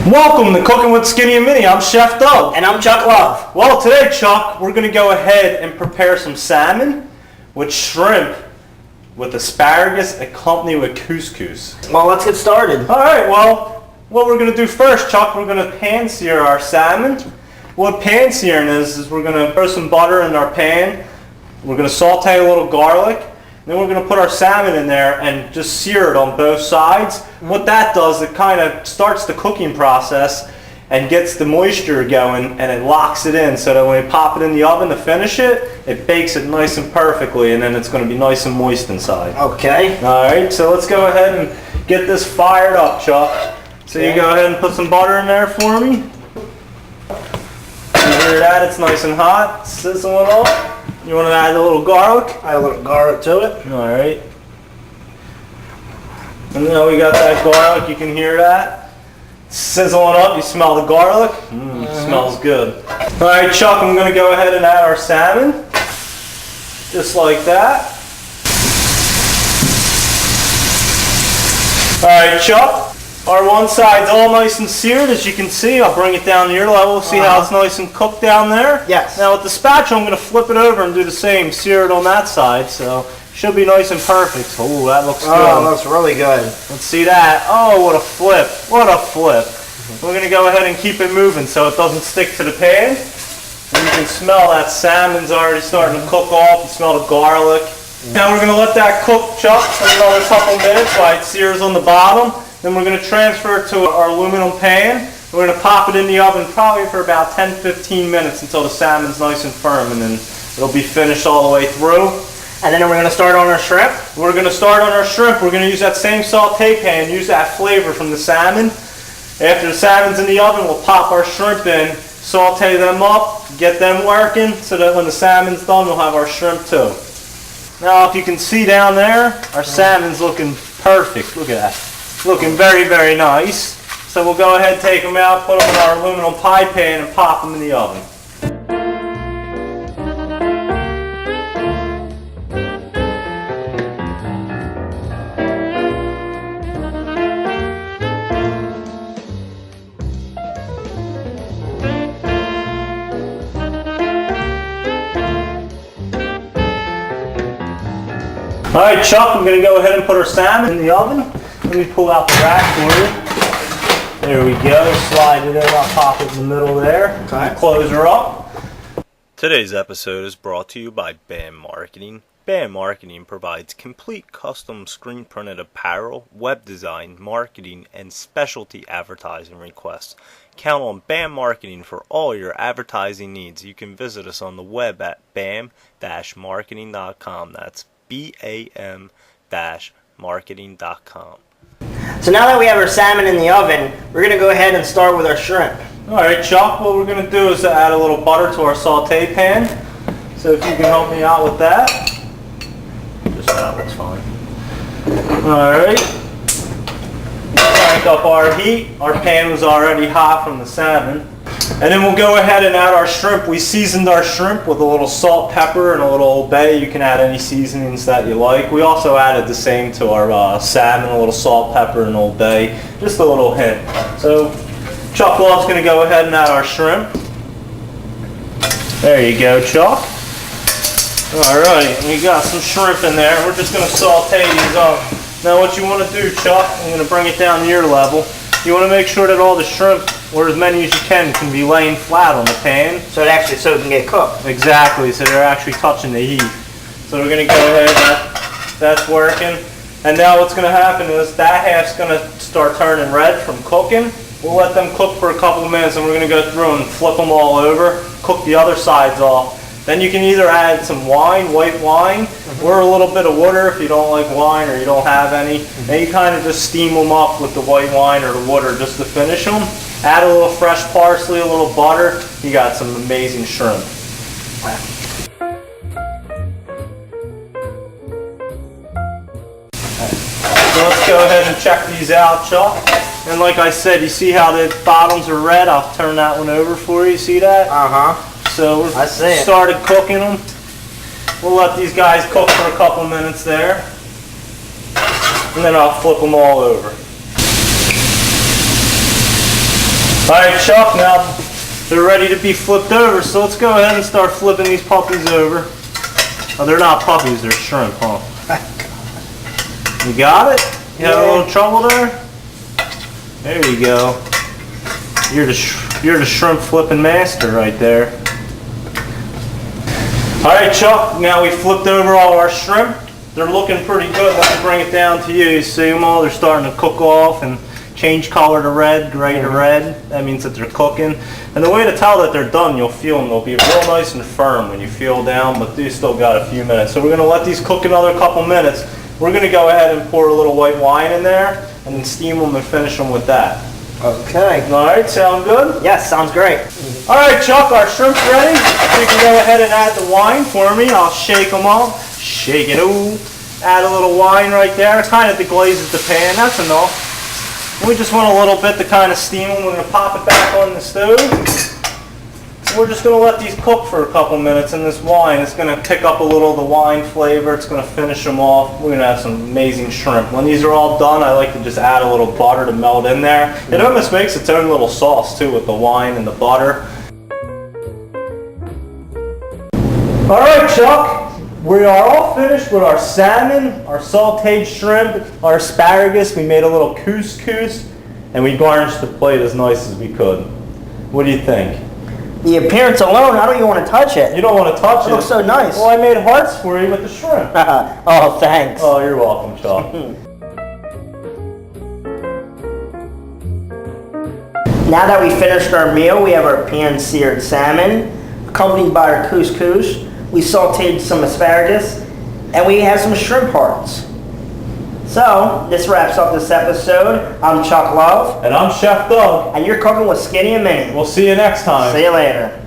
Welcome to Cooking with Skinny and Mini. I'm Chef Doug. And I'm Chuck Love. Well, today, Chuck, we're going to go ahead and prepare some salmon with shrimp with asparagus accompanied with couscous. Well, let's get started. All right, well, what we're going to do first, Chuck, we're going to pan sear our salmon. What pan searing is we're going to throw some butter in our pan. We're going to saute a little garlic. Then we're going to put our salmon in there and just sear it on both sides. What that does, it kind of starts the cooking process and gets the moisture going, and it locks it in so that when we pop it in the oven to finish it, it bakes it nice and perfectly, and then it's going to be nice and moist inside. Okay. All right, so let's go ahead and get this fired up, Chuck. So you go ahead and put some butter in there for me. You hear that? It's nice and hot, sizzling up. You want to add a little garlic? Add a little garlic to it. All right. And now we got that garlic. You can hear that sizzling up. You smell the garlic? Smells good. All right, Chuck, I'm going to go ahead and add our salmon. Just like that. All right, Chuck. Our one side's all nice and seared, as you can see. I'll bring it down to your level. See how it's nice and cooked down there? Yes. Now with the spatula, I'm going to flip it over and do the same. Sear it on that side, so should be nice and perfect. Oh, that looks good. Oh, it looks really good. Let's see that. Oh, what a flip. What a flip. We're going to go ahead and keep it moving so it doesn't stick to the pan. And you can smell that salmon's already starting to cook off. You smell the garlic. Now we're going to let that cook, Chuck, for another couple minutes while it sears on the bottom. Then we're going to transfer it to our aluminum pan. We're going to pop it in the oven probably for about 10-15 minutes until the salmon's nice and firm, and then it'll be finished all the way through. And then we're going to start on our shrimp. We're going to start on our shrimp. We're going to use that same saute pan, use that flavor from the salmon. After the salmon's in the oven, we'll pop our shrimp in, saute them up, get them working, so that when the salmon's done, we'll have our shrimp too. Now, if you can see down there, our salmon's looking perfect. Look at that. Looking very, very nice. So we'll go ahead, take them out, put them in our aluminum pie pan, and pop them in the oven. All right, Chuck, we're going to go ahead and put our salmon in the oven. Let me pull out the rack for you. There we go. Slide it in. I'll pop it in the middle there. Okay. Close her up. Today's episode is brought to you by BAM Marketing. BAM Marketing provides complete custom screen printed apparel, web design, marketing, and specialty advertising requests. Count on BAM Marketing for all your advertising needs. You can visit us on the web at bam-marketing.com. That's BAM-marketing.com. So now that we have our salmon in the oven, we're going to go ahead and start with our shrimp. All right, Chuck, what we're going to do is add a little butter to our saute pan. So if you can help me out with that. Just that looks fine. All right. Crank up our heat. Our pan was already hot from the salmon. And then we'll go ahead and add our shrimp. We seasoned our shrimp with a little salt, pepper, and a little Old Bay. You can add any seasonings that you like. We also added the same to our salmon, a little salt, pepper, and Old Bay. Just a little hint. So Chuck Love's going to go ahead and add our shrimp. There you go, Chuck. All right, we got some shrimp in there. We're just going to saute these up. Now what you want to do, Chuck, I'm going to bring it down to your level. You want to make sure that all the shrimp, or as many as you can be laying flat on the pan. So it can get cooked. Exactly, so they're actually touching the heat. So we're going to go ahead, that's working. And now what's going to happen is that half's going to start turning red from cooking. We'll let them cook for a couple of minutes, and we're going to go through and flip them all over, cook the other sides off. Then you can either add some wine, white wine, or a little bit of water if you don't like wine or you don't have any. And you kind of just steam them up with the white wine or the water just to finish them. Add a little fresh parsley, a little butter. You got some amazing shrimp. So let's go ahead and check these out, Chuck. And like I said, you see how the bottoms are red? I'll turn that one over for you. See that? Uh-huh. So we started cooking them. We'll let these guys cook for a couple minutes there. And then I'll flip them all over. Alright, Chuck, now they're ready to be flipped over, so let's go ahead and start flipping these puppies over. Oh, they're not puppies, they're shrimp, huh? You got it? You had a little trouble there? There you go. You're the shrimp flipping master right there. Alright, Chuck, now we flipped over all our shrimp. They're looking pretty good. Let me bring it down to you. You see them all? They're starting to cook off and change color to red, gray to red. That means that they're cooking. And the way to tell that they're done, you'll feel them. They'll be real nice and firm when you feel down, but they still got a few minutes. So we're going to let these cook another couple minutes. We're going to go ahead and pour a little white wine in there and then steam them and finish them with that. Okay. Alright, sound good? Yes, sounds great. Alright, Chuck, our shrimp's ready. You can go ahead and add the wine for me. I'll shake them up. Shake it, ooh. Add a little wine right there. Kind of deglazes the pan. That's enough. We just want a little bit to kind of steam them. We're going to pop it back on the stove. We're just going to let these cook for a couple minutes, and this wine is going to pick up a little of the wine flavor. It's going to finish them off. We're going to have some amazing shrimp. When these are all done, I like to just add a little butter to melt in there. It almost makes its own little sauce too with the wine and the butter. Alright, Chuck. We are all finished with our salmon, our sauteed shrimp, our asparagus. We made a little couscous, and we garnished the plate as nice as we could. What do you think? The appearance alone, I don't even want to touch it. You don't want to touch it? It looks so nice. Well, I made hearts for you with the shrimp. Oh, thanks. Oh, you're welcome, Chuck. Now that we finished our meal, we have our pan-seared salmon, accompanied by our couscous. We sauteed some asparagus, and we have some shrimp hearts. So, this wraps up this episode. I'm Chuck Love. And I'm Chef Doug. And you're cooking with Skinny and Minnie. We'll see you next time. See you later.